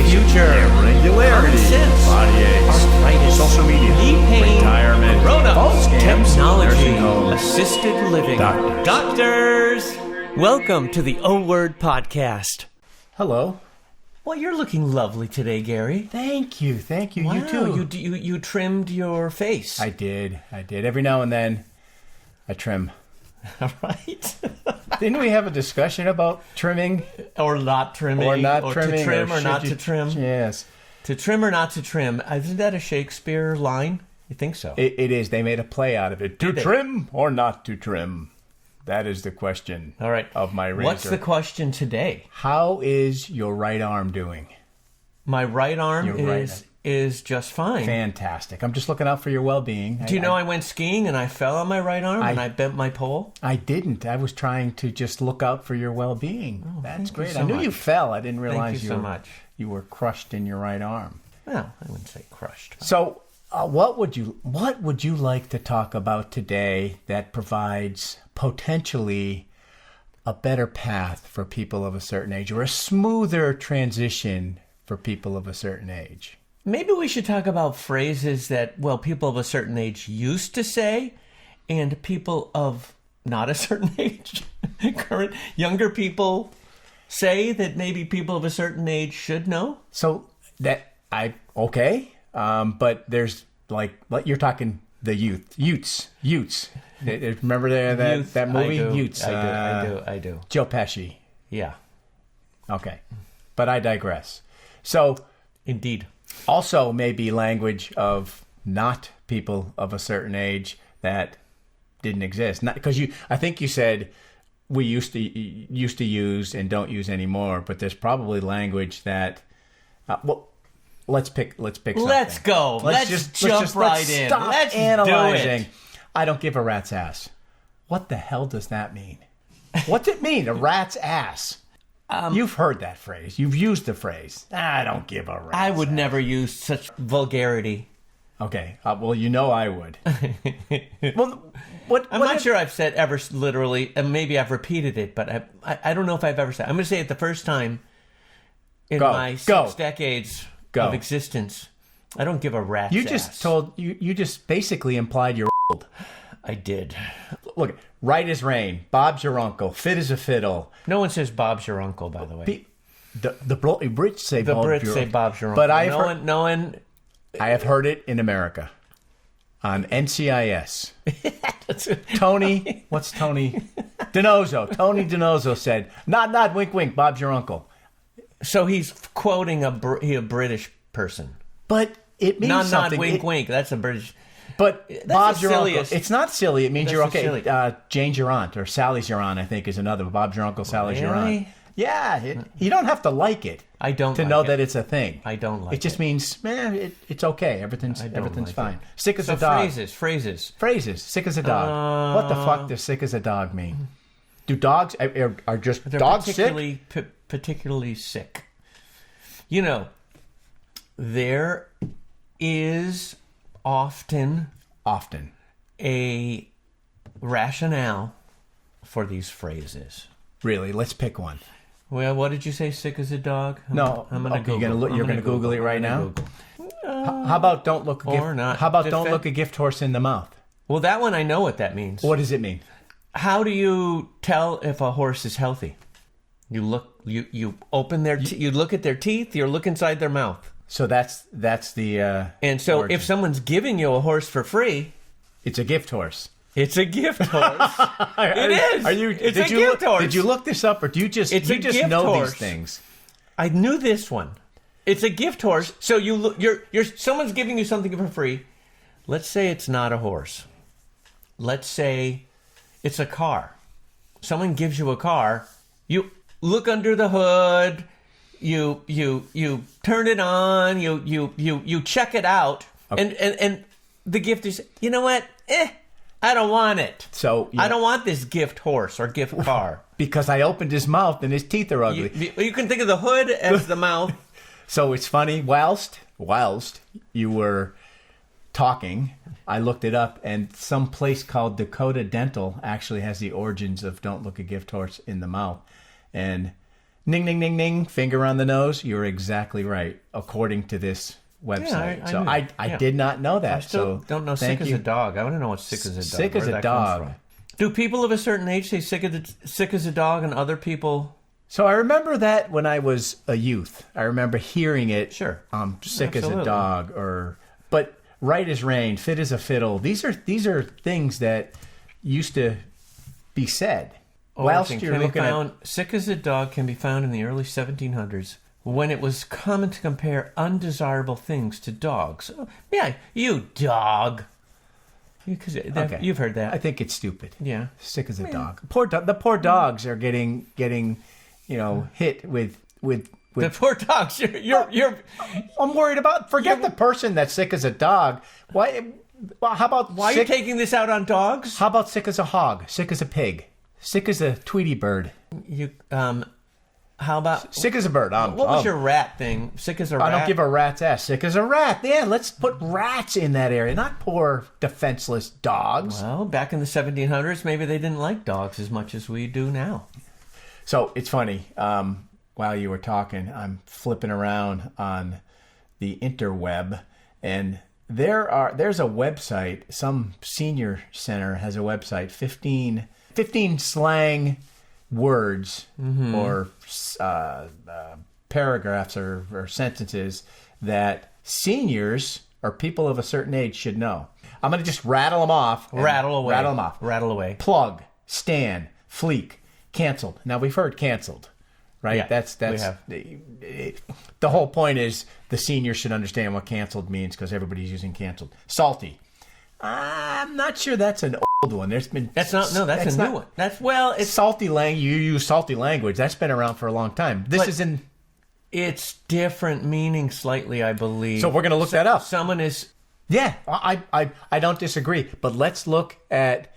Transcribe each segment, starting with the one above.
education, future, irregularity, common sense, body aches, arthritis, social media, knee pain, retirement, corona, phone scams, technology, nursing homes, assisted living, doctors. Welcome to the O Word Podcast. Hello. Well, you're looking lovely today, Gary. Thank you. Wow, You too. You trimmed your face. I did. Every now and then, I trim. All right. Didn't we have a discussion about trimming? Or not trimming. Or not or trimming. To trim or should not you- to trim. Yes. To trim or not to trim. Isn't that a Shakespeare line? You think so? It is. They made a play out of it. To Did they? trim or not to trim? That is the question. All right. Of my razor. What's the question today? How is your right arm doing? My right arm Your right is just fine. Fantastic. I'm just looking out for your well-being. Do you know I went skiing and I fell on my right arm and I bent my pole? I didn't. I was trying to just look out for your well-being. That's thank you great. so I knew much. you fell. I didn't realize Thank you so much. You were crushed in your right arm. Well, I wouldn't say crushed. So, what would you like to talk about today that provides potentially a better path for people of a certain age, or a smoother transition for people of a certain age? Maybe we should talk about phrases that, well, people of a certain age used to say and people of not a certain age, current younger people say that maybe people of a certain age should know. So but there's like you're talking the Utes. Remember Youth, that movie? I do, Utes. I do. Joe Pesci. Yeah, Okay, but I digress. So indeed. also maybe language of not people of a certain age that didn't exist. Not because I think you said we used to use and don't use anymore, but there's probably language that let's pick something. Let's go. Let's jump right in. Stop Let's analyzing. do it. I don't give a rat's ass. What the hell does that mean? What's it mean, a rat's ass? You've heard that phrase. You've used the phrase. I don't give a rat's I would ass. never use such vulgarity. Okay. Well, I would. Well, I'm not sure I've said ever literally, and maybe I've repeated it, but I don't know if I've ever said. I'm going to say it the first time in my 6 decades of existence. I don't give a rat's You ass. just told you just basically implied you're old. I did. Look, right as rain. Bob's your uncle. Fit as a fiddle. No one says Bob's your uncle, by the way. The Brits say The Bob's Brits your say uncle. Bob's your uncle. But no one. I have heard it in America on NCIS. Tony, what's Tony? Dinozo. Tony Dinozo said, "Nod, wink, wink. Bob's your uncle." So he's quoting a British person. But it means Nod, something. wink, wink. That's a British. But Bob's the your uncle. silliest. It's not silly. It means That's you're the okay. silly. Jane's your aunt, or Sally's your aunt, I think, is another. Bob's your uncle, Sally's your aunt. Really? Yeah, you don't have to like it. I don't to like know it. that it's a thing. I don't like it. Just means, it's okay. Everything's like fine. it. Sick as So a dog. phrases. Sick as a dog. What the fuck does sick as a dog mean? Do dogs are just They're dogs sick? particularly sick. You know, there is often a rationale for these phrases. Really? Let's pick one. Well, what did you say? Sick as a dog? No, I'm gonna okay, Google. you're gonna Google it right I'm gonna now? Google. How about don't look a Or gift? not. How about don't Defend- look a gift horse in the mouth? Well, that one I know what that means. What does it mean? How do you tell if a horse is healthy? You look. You open their. You look at their teeth. You look inside their mouth. So that's the. And so, origin. if someone's giving you a horse for free, It's a gift horse. it's a gift horse. It is. Are you? It's did a you gift look, horse. Did you look this up, or do you just It's you a just gift know horse. these things? I knew this one. It's a gift horse. So you look. You're. Someone's giving you something for free. Let's say it's not a horse. Let's say it's a car. Someone gives you a car. You look under the hood. You turn it on. You check it out. Okay. And the gift is, you know what? I don't want it. So I don't want this gift horse or gift car. because I opened his mouth and his teeth are ugly. You can think of the hood as the mouth. So it's funny. Whilst you were talking, I looked it up, and some place called Dakota Dental actually has the origins of "Don't look a gift horse in the mouth," and Ning, ning, ning, ning, finger on the nose. You're exactly right, according to this website. I did not know that. I still don't know sick as a dog. I want to know what sick as a dog. Sick as a dog. Do people of a certain age say sick as a dog, and other people? So I remember that when I was a youth. I remember hearing it. Sure. Sick as a dog, but right as rain, fit as a fiddle. These are things that used to be said. Sick as a dog can be found in the early 1700s when it was common to compare undesirable things to dogs. Yeah, you dog. Because you've heard that. I think it's stupid. Yeah. Sick as a dog. The poor dogs are getting hit with the poor dogs. You're I'm worried about. Forget the person that's sick as a dog. Why? Well, how about why are you taking this out on dogs? How about sick as a hog? Sick as a pig? Sick as a Tweety bird? How about sick as a bird? What was your rat thing? Sick as a rat? I don't give a rat's ass. Sick as a rat. Yeah, let's put rats in that area, not poor defenseless dogs. Well, back in the 1700s, maybe they didn't like dogs as much as we do now. So it's funny. While you were talking, I'm flipping around on the interweb, and there's a website. Some senior center has a website. 15 slang words or paragraphs or sentences that seniors or people of a certain age should know. I'm going to just rattle them off. Rattle away. Plug, stand, fleek, canceled. Now we've heard canceled, right? Yeah, that's the whole point is the seniors should understand what canceled means because everybody's using canceled. Salty. I'm not sure that's an old one. That's a new one. It's salty language. You use salty language. That's been around for a long time. It's different meaning slightly, I believe. So we're going to look that up. Someone is. Yeah, I don't disagree. But let's look at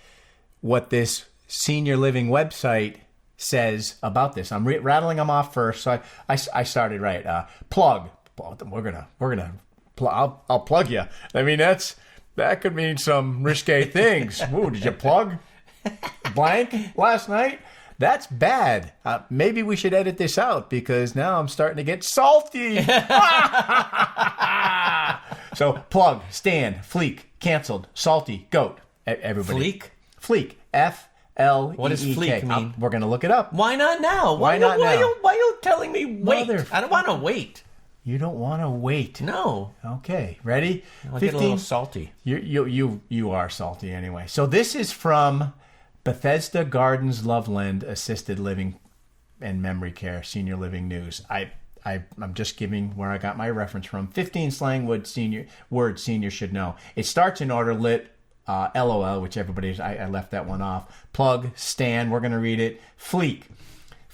what this senior living website says about this. I'm rattling them off first. So I started right. Plug. I'll plug you. I mean that could mean some risque things. Ooh, did you plug blank last night? That's bad. Maybe we should edit this out because now I'm starting to get salty. So plug, stand, fleek, canceled, salty, goat. Everybody. Fleek. F-L-E-E-K. What does fleek mean? We're going to look it up. Why not now? Why not now? Why are you telling me wait? I don't want to wait. You don't want to wait. No. Okay. Ready? I'll get a little salty. You are salty anyway. So this is from Bethesda Gardens Loveland Assisted Living and Memory Care Senior Living News. I'm just giving where I got my reference from. 15 slang words senior should know. It starts in order. Lit, LOL, which I left that one off. Plug, stand. We're going to read it. Fleek.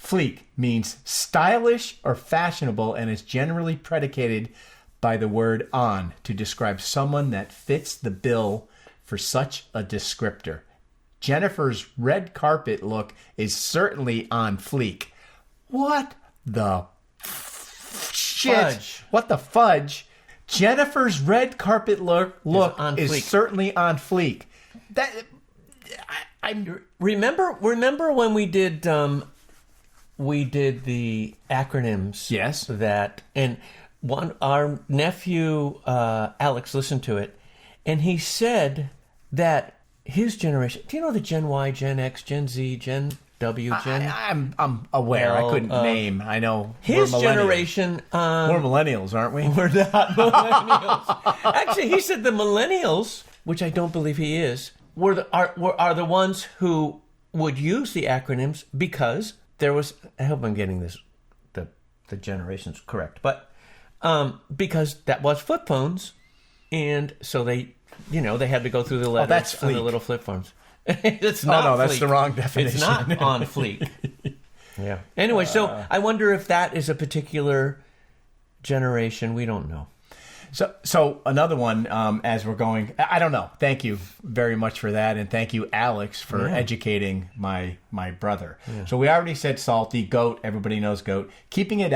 Fleek means stylish or fashionable and is generally predicated by the word on to describe someone that fits the bill for such a descriptor. Jennifer's red carpet look is certainly on fleek. What the shit? Fudge. What the fudge? Jennifer's red carpet look is certainly on fleek. Remember when we did the acronyms. Yes. Our nephew Alex listened to it, and he said that his generation. Do you know the Gen Y, Gen X, Gen Z, Gen W, Gen? I'm aware. I couldn't name. I know his we're generation. We're millennials, aren't we? We're not millennials. Actually, he said the millennials, which I don't believe he is, are the ones who would use the acronyms because there was. I hope I'm getting the generations correct, but because that was flip phones, and so they had to go through the letters on the little flip phones. It's not. Oh no, that's the wrong definition. It's not on fleek. Yeah. Anyway, so I wonder if that is a particular generation. We don't know. So another one, as we're going, I don't know. Thank you very much for that, and thank you, Alex, for educating my brother. Yeah. So we already said salty, goat. Everybody knows goat. Keeping it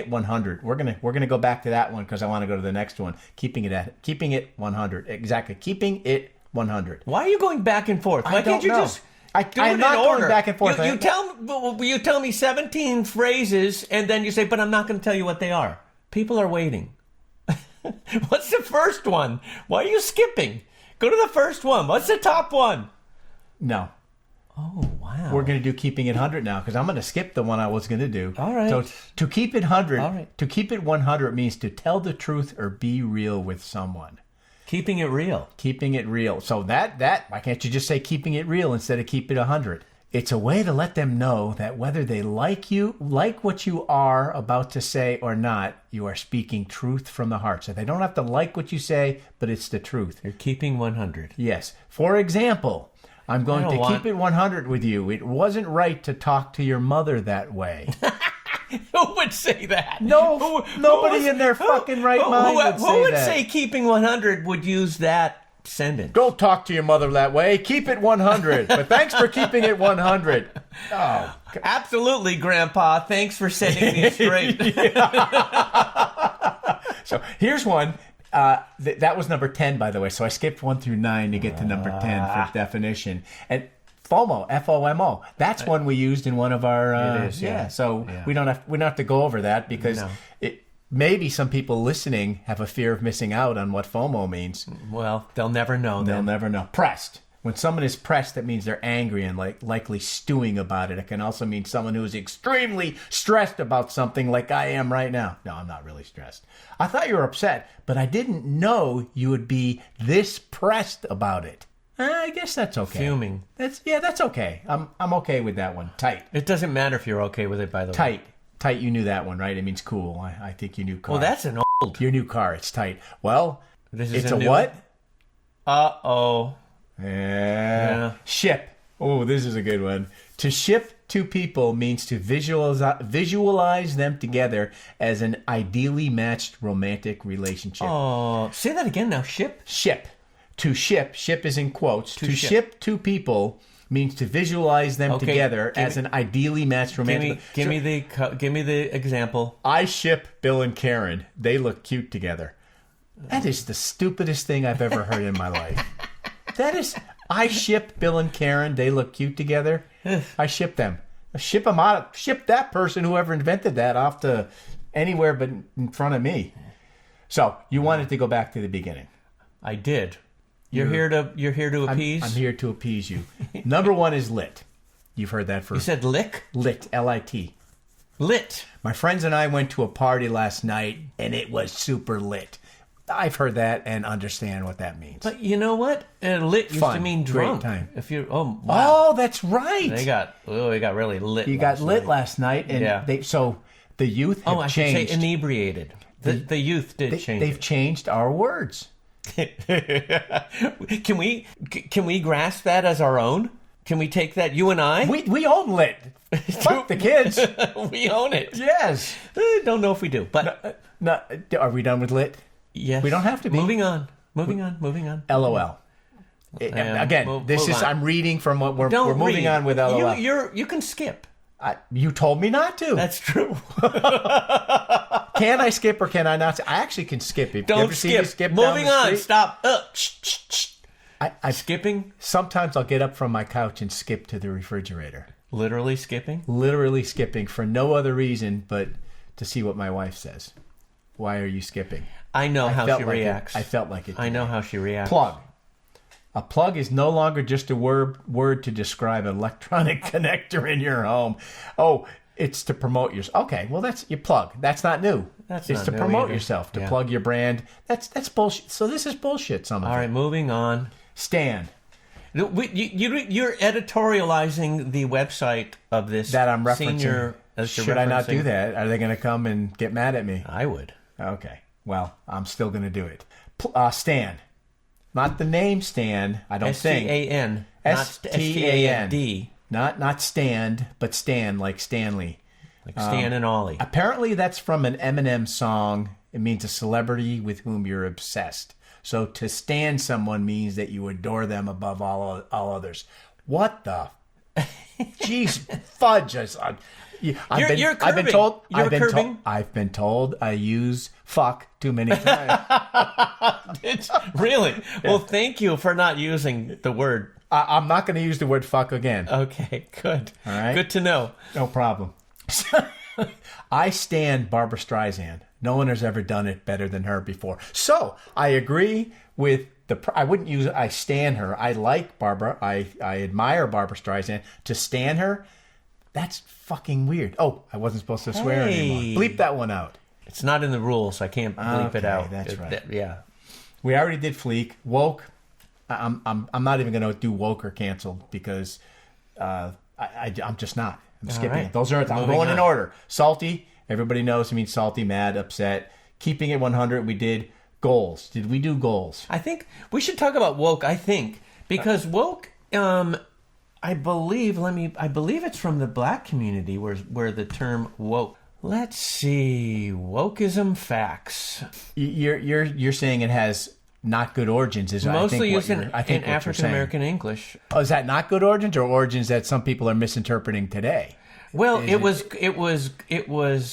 100. We're gonna go back to that one because I want to go to the next one. Keeping it 100. Exactly. Keeping it 100. Why are you going back and forth? Why can't you just I'm not going back and forth. You tell me 17 phrases, and then you say, but I'm not going to tell you what they are. People are waiting. What's the first one? Why are you skipping? Go to the first one. What's the top one? No. Oh, wow. We're going to do keeping it 100 now because I'm going to skip the one I was going to do. All right. So to keep it 100, All right. to keep it 100 means to tell the truth or be real with someone. Keeping it real. Keeping it real. So that why can't you just say keeping it real instead of keep it 100? It's a way to let them know that whether they like what you are about to say or not, you are speaking truth from the heart. So they don't have to like what you say, but it's the truth. You're keeping 100. Yes. For example, I'm going to keep it 100 with you. It wasn't right to talk to your mother that way. Who would say that? No, nobody in their fucking right mind would say that. Who would say keeping 100 would use that sentence? Don't talk to your mother that way. Keep it 100. But thanks for keeping it 100. Oh, absolutely, Grandpa. Thanks for setting me straight. So here's one. That was number 10, by the way. So I skipped 1 through 9 to get to number 10 for definition. And FOMO, F-O-M-O. That's one we used in one of our. It is, yeah. So we don't have to go over that because maybe some people listening have a fear of missing out on what FOMO means. Well, they'll never know. They'll never know. Pressed. When someone is pressed, that means they're angry and likely stewing about it. It can also mean someone who is extremely stressed about something like I am right now. No, I'm not really stressed. I thought you were upset, but I didn't know you would be this pressed about it. I guess that's okay. Fuming. That's okay. I'm okay with that one. Tight. It doesn't matter if you're okay with it, by the way. Tight, you knew that one, right? It means cool. I think you knew car. Well, that's an old. Your new car, it's tight. Well, it's a new what? Uh-oh. Yeah. Ship. Oh, this is a good one. To ship two people means to visualize them together as an ideally matched romantic relationship. Oh, say that again now. Ship? Ship. To ship. Ship is in quotes. To ship two people means to visualize them together as an ideally matched romantic. Give me the example. I ship Bill and Karen. They look cute together. That is the stupidest thing I've ever heard in my life. I ship Bill and Karen. They look cute together. I ship them. Ship them out. Ship that person, whoever invented that, off to anywhere but in front of me. So you wanted to go back to the beginning. I did. You're here to appease? I'm here to appease you. Number 1 is lit. You've heard that You said lick? Lit, L-I-T. Lit. My friends and I went to a party last night, and it was super lit. I've heard that and understand what that means. But you know what? Lit used to mean drunk. Great time. If you wow. Oh, that's right. They got really lit. You got lit last night, and so the youth have I should changed. say inebriated. The youth did change. They've changed our words. Can we grasp that as our own? Can we take that, you and I? We own lit. Fuck the kids. We own it. Yes. Don't know if we do, but are we done with lit? Yes. We don't have to be. Moving on. LOL. Again, I'm reading from what we're moving on with LOL. You can skip. You told me not to. That's true. Can I skip or can I not? I actually can skip. Don't skip. Moving on. Stop. Skipping? Sometimes I'll get up from my couch and skip to the refrigerator. Literally skipping? Literally skipping for no other reason but to see what my wife says. Why are you skipping? I know how she reacts. I felt like it today. I know how she reacts. Plug. A plug is no longer just a word to describe an electronic connector in your home. Oh, it's to promote yourself. Okay, well, that's your plug. That's not new. It's to promote yourself, to plug your brand. That's bullshit. So this is bullshit, some of it. All right, moving on. Stand. You're editorializing the website of this that I'm referencing. Senior. Should I not do that? Are they going to come and get mad at me? I would. Okay. Well, I'm still going to do it. Stan. Not the name Stan, I don't think. S-T-A-N. S-T-A-N-D. Not stand, but Stan, like Stanley. Like Stan and Ollie. Apparently that's from an Eminem song. It means a celebrity with whom you're obsessed. So to stan someone means that you adore them above all others. What the? Jeez, fudge. I've been told I use fuck too many times. Really? Well, thank you for not using the word I'm not going to use the word fuck again. Okay, good. All right. Good to know. No problem. I stand Barbara Streisand. No one has ever done it better than her before. So I agree with I wouldn't use I stan her. I like Barbara. I admire Barbara Streisand. To stan her, that's fucking weird. Oh, I wasn't supposed to swear anymore. Bleep that one out. It's not in the rules, so I can't bleep it out. That's right. Yeah. We already did Fleek. Woke. I'm not even going to do woke or canceled because I'm just not. I'm skipping right. it. Those are I'm Moving going in on. order. Salty. Everybody knows. I mean, salty, mad, upset. Keeping it 100. We did goals. Did we do goals? I think we should talk about woke. Because woke, I believe it's from the black community where the term woke. Let's see, wokeism facts. You're saying it has not good origins. Is Mostly used in in African American English. Oh, is that not good origins or origins that some people are misinterpreting today? Well, it was Is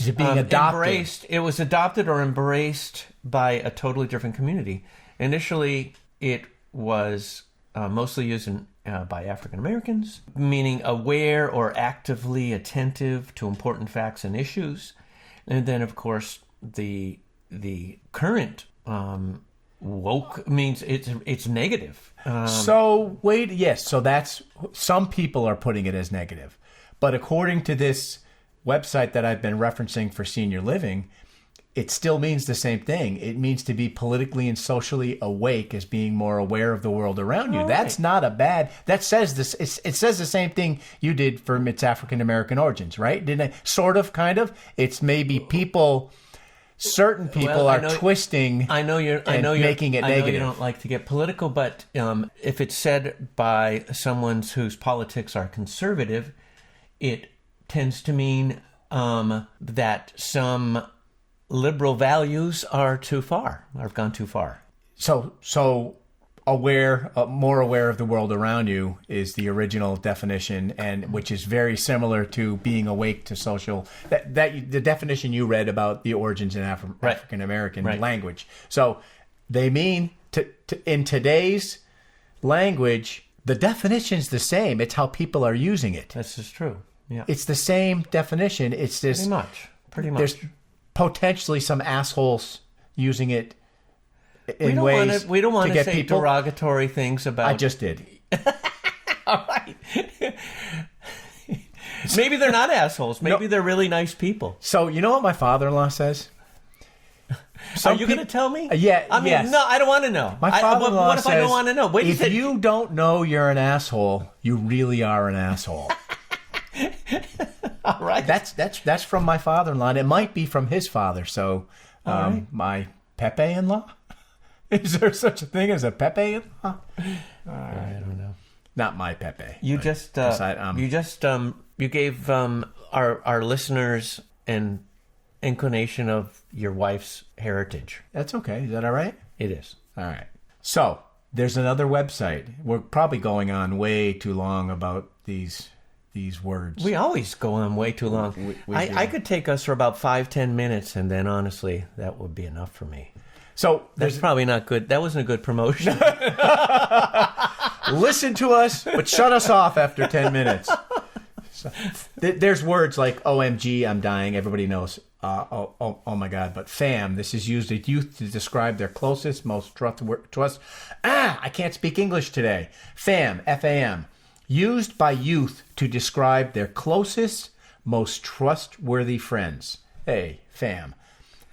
it being adopted? embraced. It was adopted or embraced by a totally different community. Initially, it was mostly used by African Americans, meaning aware or actively attentive to important facts and issues. And then, of course, the current woke means it's negative. So that's some people are putting it as negative. But according to this website that I've been referencing for senior living, it still means the same thing. It means to be politically and socially awake as being more aware of the world around you. All That's right. not a bad. That says this. It says the same thing you did for its African American origins, right? Didn't it? Sort of, kind of. It's maybe people. Certain people are twisting. I know you're making it I know negative. you don't like to get political, but if it's said by someone whose politics are conservative, it tends to mean that some liberal values are too far, or have gone too far. So aware, more aware of the world around you is the original definition, and which is very similar to being awake to social. That the definition you read about the origins in African American language. So they mean to in today's language, the definition's the same. It's how people are using it. This is true. Yeah, It's the same definition. It's this. Pretty much. There's potentially some assholes using it in we ways don't want to get say people. derogatory things about. I just did. All right. Maybe they're not assholes. Maybe they're really nice people. So you know what my father-in-law says? Are you going to tell me? Yeah. I mean, yes. no, I don't want to know. My father-in-law what if I don't says, want to know? Wait, if you don't know you're an asshole, you really are an asshole. all right. That's from my father-in-law, and it might be from his father. So, right. my Pepe-in-law. Is there such a thing as a Pepe-in-law? I don't know. Not my Pepe. You but just beside, you gave our listeners an inclination of your wife's heritage. That's okay. Is that all right? It is. All right. So there's another website. We're probably going on way too long about these words. We always go on way too long. I could take us for about 5-10 minutes, and then honestly, that would be enough for me. So That's probably not good. That wasn't a good promotion. listen to us, but shut us off after 10 minutes. So, there's words like OMG, I'm dying. Everybody knows. Oh my God. But fam, this is used at youth to describe their closest, most I can't speak English today. Fam, F-A-M. Used by youth to describe their closest, most trustworthy friends. Hey, fam.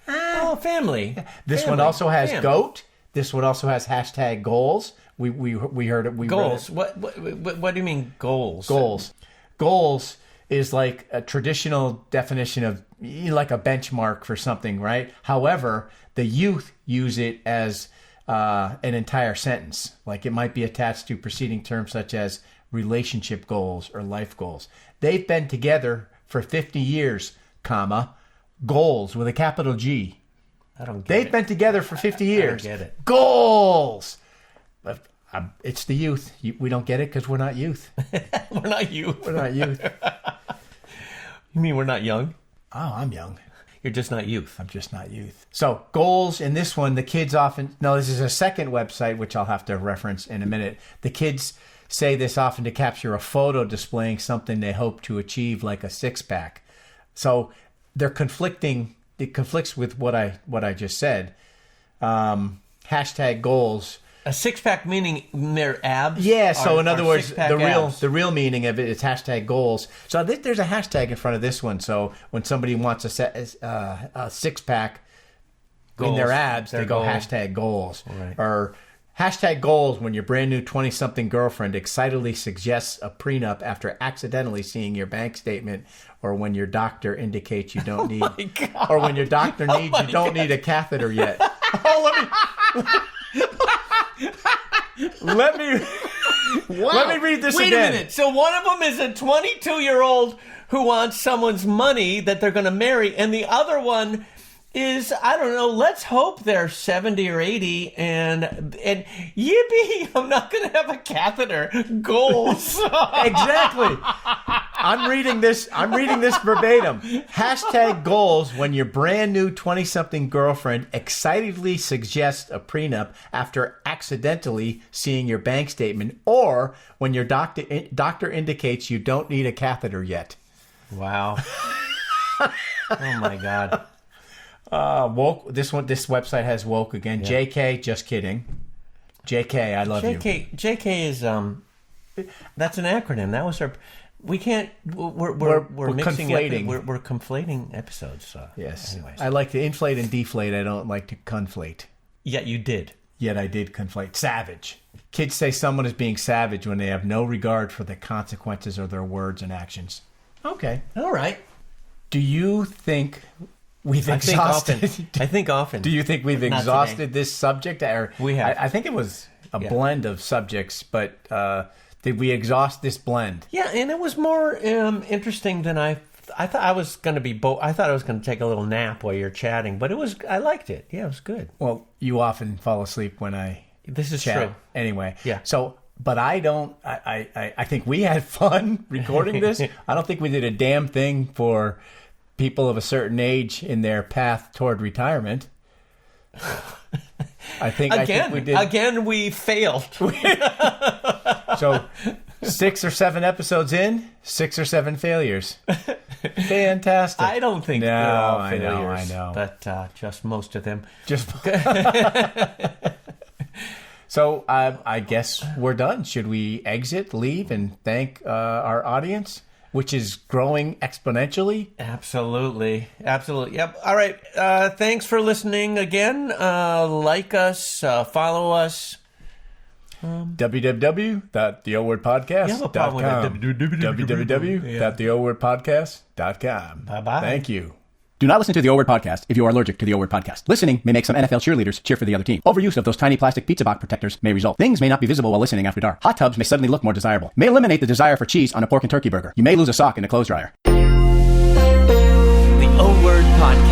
Oh, family. This Family. one also has Fam. GOAT. This one also has hashtag goals. We heard it. We Goals. read What do you mean goals? it. Goals is like a traditional definition of like a benchmark for something, right? However, the youth use it as an entire sentence. Like it might be attached to preceding terms such as relationship goals or life goals. They've been together for 50 years, comma, goals with a capital G. I don't get They've it. been together for 50 years. I don't get it. Goals! But, it's the youth. We don't get it because we're not youth. We're not youth. We're not youth. You mean we're not young? Oh, I'm young. You're just not youth. I'm just not youth. So goals in this one, the kids often, no, this is a second website, which I'll have to reference in a minute. The kids say this often to capture a photo displaying something they hope to achieve, like a six-pack. So they're conflicting. It conflicts with what I just said. Hashtag goals. A six-pack meaning their abs? Yeah, so in other words, abs. the real meaning of it is hashtag goals. So there's a hashtag in front of this one. So when somebody wants a six-pack in their abs, they go hashtag goals. Right. Or hashtag goals when your brand new 20-something girlfriend excitedly suggests a prenup after accidentally seeing your bank statement, or when your doctor indicates you don't need, or when your doctor needs you don't need a catheter yet. Let me read this Wait again. a minute. So one of them is a 22-year-old who wants someone's money that they're going to marry, and the other one is, I don't know, let's hope they're 70 or 80, and yippee, I'm not going to have a catheter. Goals. Exactly. I'm reading this verbatim. Hashtag goals when your brand new 20-something girlfriend excitedly suggests a prenup after accidentally seeing your bank statement, or when your doctor indicates you don't need a catheter yet. Wow. Oh my God. Woke. This website has woke again. Yeah. JK, just kidding. JK, I love you. JK is that's an acronym. That was our. We can't. We're mixing conflating. We're conflating episodes. Yes. Anyways. I like to inflate and deflate. I don't like to conflate. Yet you did. Yet I did conflate. Savage. Kids say someone is being savage when they have no regard for the consequences of their words and actions. Okay. All right. Do you think we've exhausted? I think often. Do you think we've exhausted this subject? Or we have. I think it was a blend of subjects, but did we exhaust this blend? Yeah, and it was more interesting than I thought. I was going to be. I thought I was going to take a little nap while you're chatting, but it was. I liked it. Yeah, it was good. Well, you often fall asleep when I. This is chat. true. Anyway. Yeah. So. But I don't. I think we had fun recording this. I don't think we did a damn thing for people of a certain age in their path toward retirement. I think we did. Again, we failed. So 6 or 7 episodes in, 6 or 7 failures. Fantastic. I don't think they're all failures. I know. But just most of them. So I guess we're done. Should we exit, leave, and thank our audience, which is growing exponentially? Absolutely. Yep. All right. Thanks for listening again. Like us, follow us. www.theowordpodcast.com. www.theowordpodcast.com. Bye-bye. Thank you. Do not listen to the O Word Podcast if you are allergic to the O Word Podcast. Listening may make some NFL cheerleaders cheer for the other team. Overuse of those tiny plastic pizza box protectors may result. Things may not be visible while listening after dark. Hot tubs may suddenly look more desirable. May eliminate the desire for cheese on a pork and turkey burger. You may lose a sock in a clothes dryer. The O Word Podcast.